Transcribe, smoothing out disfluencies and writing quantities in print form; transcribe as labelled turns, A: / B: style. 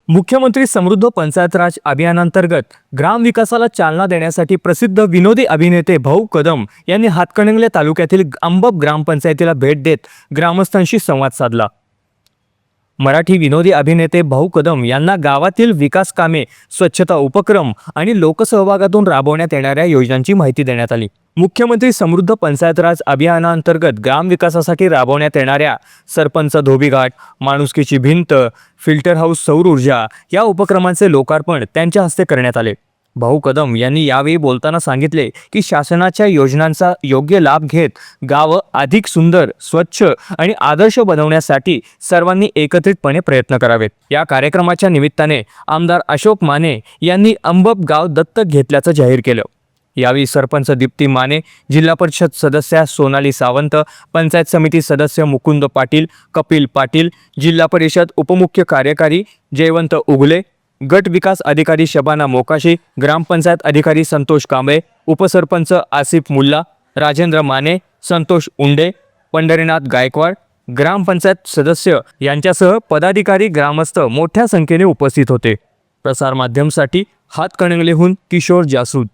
A: मुख्यमंत्री समृद्ध पंचायत राज अभियानांतर्गत ग्राम विकासाला चालना देण्यासाठी प्रसिद्ध विनोदी अभिनेते भाऊ कदम यांनी हातकणंगले तालुक्यातील अंबप ग्रामपंचायतीला भेट देत ग्रामस्थांशी संवाद साधला। मराठी विनोदी अभिनेते भाऊ कदम यांना गावातील विकास कामे, स्वच्छता उपक्रम आणि लोकसहभागातून राबवण्यात येणाऱ्या योजनांची माहिती देण्यात आली। मुख्यमंत्री समृद्ध पंचायत राज अभियानांतर्गत ग्राम विकासासाठी राबवण्यात येणाऱ्या सरपंच धोबीघाट, माणुसकीची भिंत, फिल्टर हाऊस, सौर ऊर्जा या उपक्रमांचे लोकार्पण त्यांच्या हस्ते करण्यात आले। भाऊ कदम यांनी यावेळी बोलताना सांगितले की शासनाच्या योजनांचा योग्य लाभ घेत गाव अधिक सुंदर, स्वच्छ आणि आदर्श बनवण्यासाठी सर्वांनी एकत्रितपणे प्रयत्न करावेत। या कार्यक्रमाच्या निमित्ताने आमदार अशोक माने यांनी अंबप गाव दत्तक घेतल्याचं जाहीर केलं। यावेळी सरपंच दीप्ती माने, जिल्हा परिषद सदस्य सोनाली सावंत, पंचायत समिती सदस्य मुकुंद पाटील, कपिल पाटील, जिल्हा परिषद उपमुख्य कार्यकारी जयवंत उगले, गट विकास अधिकारी शबाना मोकाशी, ग्रामपंचायत अधिकारी संतोष कांबळे, उपसरपंच आसिफ मुल्ला, राजेंद्र माने, संतोष उंडे, पंढरीनाथ गायकवाड, ग्रामपंचायत सदस्य यांच्यासह पदाधिकारी, ग्रामस्थ मोठ्या संख्येने उपस्थित होते। प्रसार माध्यमसाठी हातकणंगलेहून किशोर जासूद।